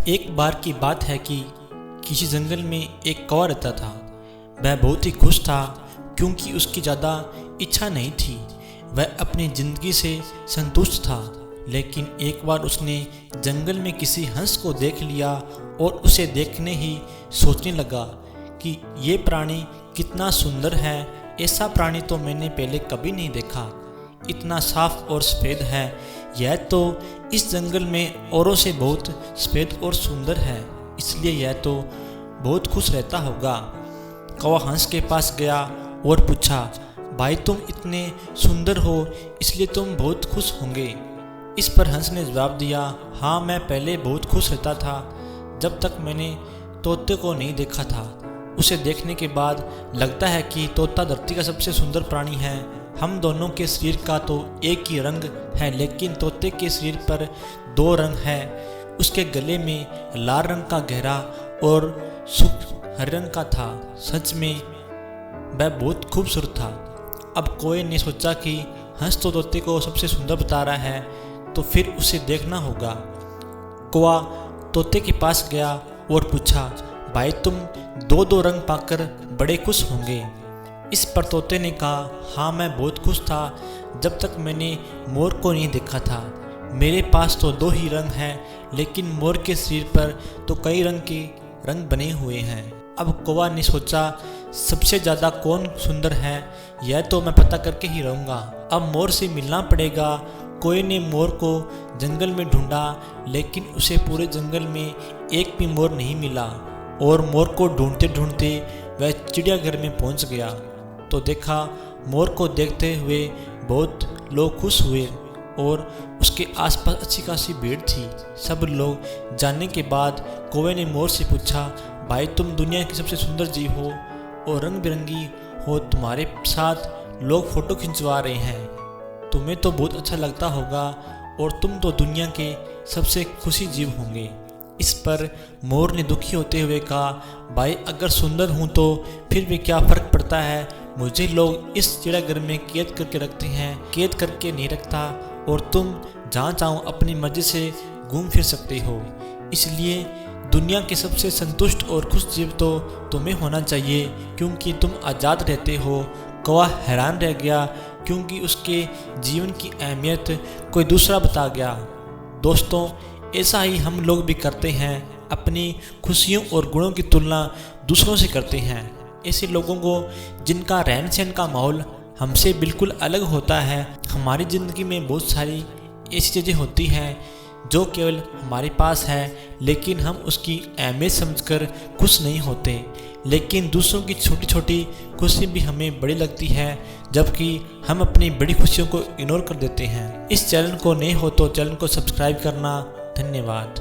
एक बार की बात है कि किसी जंगल में एक कौवा रहता था। वह बहुत ही खुश था क्योंकि उसकी ज़्यादा इच्छा नहीं थी। वह अपनी ज़िंदगी से संतुष्ट था। लेकिन एक बार उसने जंगल में किसी हंस को देख लिया और उसे देखने ही सोचने लगा कि ये प्राणी कितना सुंदर है। ऐसा प्राणी तो मैंने पहले कभी नहीं देखा। इतना साफ और सफ़ेद है। यह तो इस जंगल में औरों से बहुत सफ़ेद और सुंदर है, इसलिए यह तो बहुत खुश रहता होगा। कौवा हंस के पास गया और पूछा, भाई तुम इतने सुंदर हो इसलिए तुम बहुत खुश होंगे। इस पर हंस ने जवाब दिया, हाँ मैं पहले बहुत खुश रहता था जब तक मैंने तोते को नहीं देखा था। उसे देखने के बाद लगता है कि तोता धरती का सबसे सुंदर प्राणी है। हम दोनों के शरीर का तो एक ही रंग है, लेकिन तोते के शरीर पर दो रंग है। उसके गले में लाल रंग का गहरा और हरे रंग का था। सच में वह बहुत खूबसूरत था। अब कौवे ने सोचा कि हंस तो तोते को सबसे सुंदर बता रहा है, तो फिर उसे देखना होगा। कौवा तोते के पास गया और पूछा, भाई तुम दो रंग पाकर बड़े खुश होंगे। इस पर तोते ने कहा, हाँ मैं बहुत खुश था जब तक मैंने मोर को नहीं देखा था। मेरे पास तो दो ही रंग हैं, लेकिन मोर के शरीर पर तो कई रंग के रंग बने हुए हैं। अब कौवा ने सोचा, सबसे ज़्यादा कौन सुंदर है यह तो मैं पता करके ही रहूँगा। अब मोर से मिलना पड़ेगा। कौवे ने मोर को जंगल में ढूंढा, लेकिन उसे पूरे जंगल में एक भी मोर नहीं मिला। और मोर को ढूंढते ढूंढते वह चिड़ियाघर में पहुंच गया तो देखा मोर को देखते हुए बहुत लोग खुश हुए और उसके आसपास अच्छी खासी भीड़ थी। सब लोग जानने के बाद कौवे ने मोर से पूछा, भाई तुम दुनिया की सबसे सुंदर जीव हो और रंग बिरंगी हो, तुम्हारे साथ लोग फ़ोटो खिंचवा रहे हैं, तुम्हें तो बहुत अच्छा लगता होगा और तुम तो दुनिया के सबसे खुशी जीव होंगे। इस पर मोर ने दुखी होते हुए कहा, भाई अगर सुंदर हूँ तो फिर भी क्या फ़र्क पड़ता है। मुझे लोग इस चिड़ियाघर में कैद करके रखते हैं, कैद करके नहीं रखता, और तुम जहाँ चाहो अपनी मर्जी से घूम फिर सकते हो। इसलिए दुनिया के सबसे संतुष्ट और खुश जीव तो तुम्हें होना चाहिए क्योंकि तुम आज़ाद रहते हो। कौवा हैरान रह गया क्योंकि उसके जीवन की अहमियत कोई दूसरा बता गया। दोस्तों, ऐसा ही हम लोग भी करते हैं, अपनी खुशियों और गुणों की तुलना दूसरों से करते हैं। ऐसे लोगों को जिनका रहन सहन का माहौल हमसे बिल्कुल अलग होता है। हमारी ज़िंदगी में बहुत सारी ऐसी चीज़ें होती हैं जो केवल हमारे पास है, लेकिन हम उसकी अहमियत समझकर खुश नहीं होते। लेकिन दूसरों की छोटी छोटी खुशी भी हमें बड़ी लगती है, जबकि हम अपनी बड़ी खुशियों को इग्नोर कर देते हैं। इस चैनल को नए हो तो चैनल को सब्सक्राइब करना। धन्यवाद।